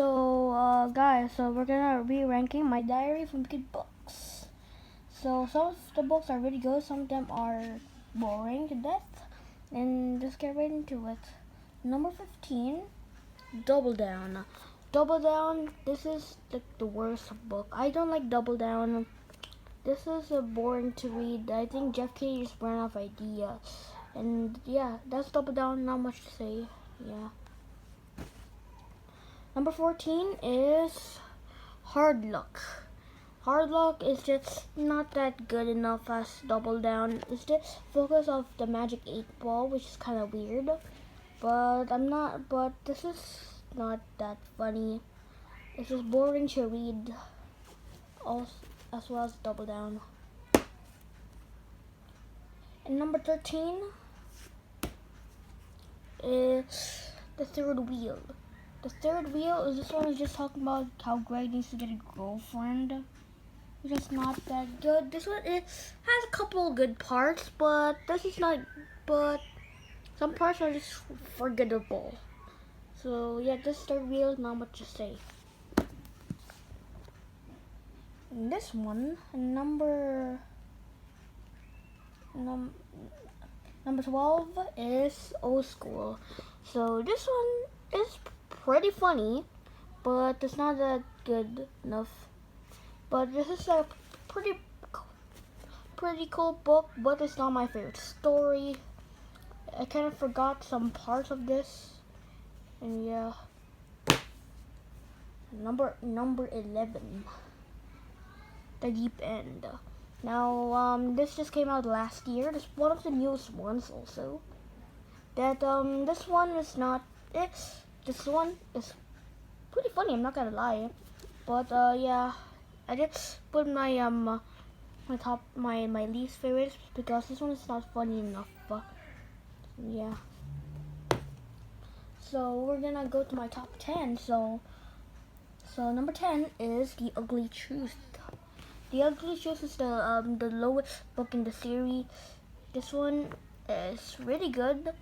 Guys, so we're gonna be ranking my diary from good books. So some of the books are really good, some of them are boring to death, and just get right into it. Number 15, Double Down. Double Down, this is the worst book. I don't like Double Down. This is boring to read. I think Jeff K just ran out of ideas. And yeah, that's Double Down, not much to say. Yeah. Number 14 is Hard Luck. Hard Luck is just not that good enough as Double Down. It's just focus of the Magic 8 Ball, which is kind of weird. But this is not that funny. It's just boring to read, also, as well as Double Down. And number 13 is The Third Wheel. The Third Wheel is this one is just talking about how Greg needs to get a girlfriend, which is not that good. This one has a couple good parts, but this is not. But some parts are just forgettable. So yeah, this Third Wheel is not much to say. And this one, number 12 is Old School. So this one is pretty funny, but it's not that good enough. But this is a pretty cool book, but it's not my favorite story. I kind of forgot some parts of this, and yeah. Number 11, The Deep End. Now, this just came out last year. This is one of the newest ones also. This one is not. This one is pretty funny. I'm not gonna lie, but yeah, I just put my my least favorites because this one is not funny enough. Yeah. So we're gonna go to my top 10. So number 10 is The Ugly Truth. The Ugly Truth is the lowest book in the series. This one is really good.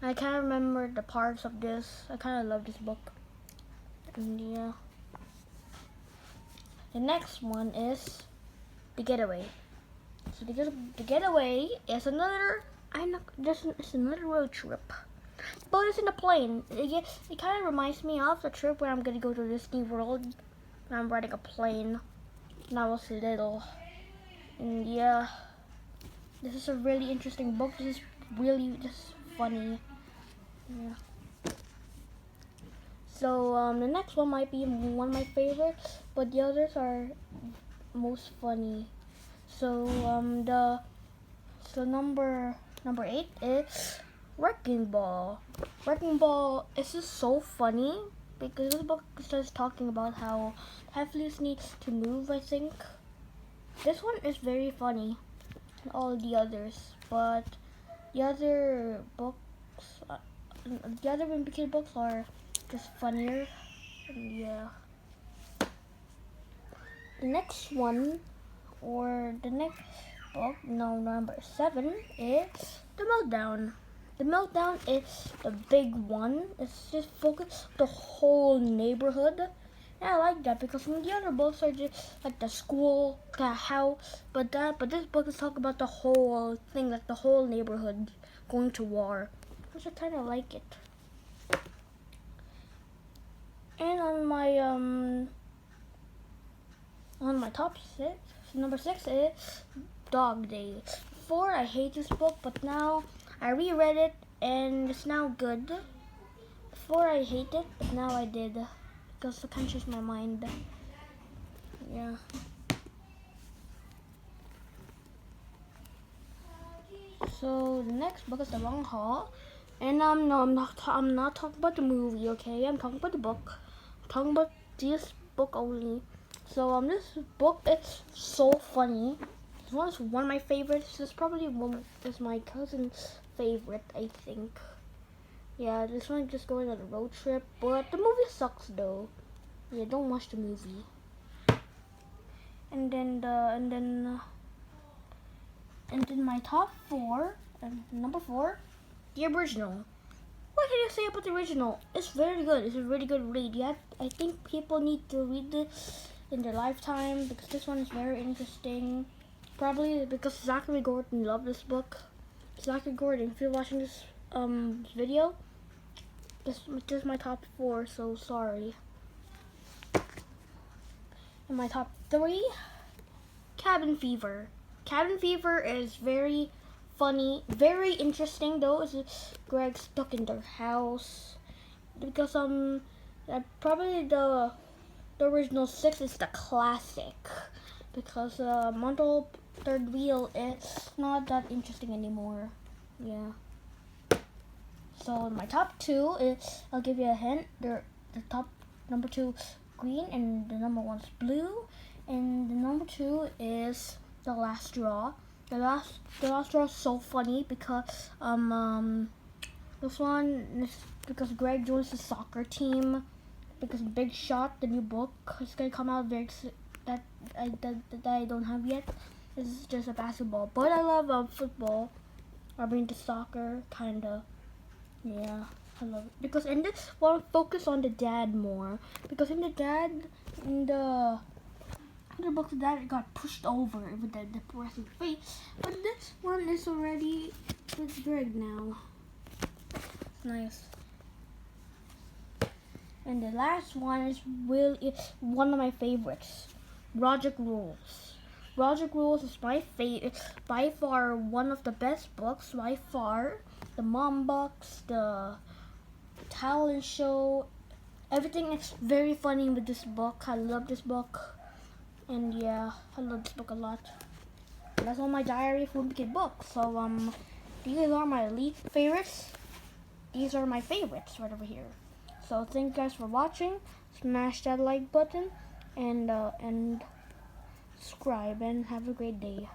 I can't remember the parts of this. I kind of love this book. And yeah. The next one is The Getaway. So the Getaway is another. It's another road trip, but it's in a plane. It kind of reminds me of the trip where I'm gonna go to Disney World. And I'm riding a plane. When I was little. And yeah, this is a really interesting book. This is really just funny. Yeah. So the next one might be one of my favorites, but the others are most funny. So number 8 is Wrecking Ball. Wrecking Ball is just so funny because this book starts talking about how Heflius needs to move, I think. This one is very funny than all the others, but the other books, the other Wimpy Kid books are just funnier. And yeah. The next one, or the next book, number 7 is The Meltdown. The Meltdown is the big one. It's just focused the whole neighborhood. And I like that because some of the other books are just like the school, the house, but this book is talking about the whole thing, like the whole neighborhood going to war, which I kind of like it. And on my top 6, number 6 is Dog Days. Before I hate this book, but now I reread it and it's now good. Before I hate it, but now I did. Because I can't change my mind. Yeah. So the next book is The Long Haul, and no, I'm not talking about the movie. Okay, I'm talking about the book. I'm talking about this book only. So this book is so funny. This one is one of my favorites. This is probably my cousin's favorite, I think. Yeah, this one just going on a road trip, but the movie sucks though. Yeah, don't watch the movie. And then my top 4, number 4, the original. more can I say about the original? It's very good. It's a really good read. Yeah, I think people need to read this in their lifetime because this one is very interesting. Probably because Zachary Gordon loved this book. Zachary Gordon, if you're watching this video, this is my top 4. So sorry. And my top 3, Cabin Fever. Cabin Fever is very funny, very interesting though. It's Greg stuck in their house because probably the original 6 is the classic because Montal Third Wheel is not that interesting anymore. Yeah. So my top 2 is, I'll give you a hint. The top number 2 green and the number 1 is blue, and the number 2 is The Last Straw. The last straw is so funny because this one is because Greg joins the soccer team because Big Shot, the new book, is gonna come out that I don't have yet. This is just a basketball, but I love football. I mean the soccer kinda. Yeah, I love it because in this one focus on the dad more because in the other books the dad got pushed over with the depressing face, but this one is already with Greg now. It's nice. And the last one is one of my favorites, Project Rules. Project Rules is my favorite, by far one of the best books, by far. The mom books, the talent show, everything is very funny with this book. I love this book. And yeah, I love this book a lot. And that's all my Diary of a Wimpy Kid books. So these are my least favorites. These are my favorites right over here. So thank you guys for watching. Smash that like button and subscribe and have a great day.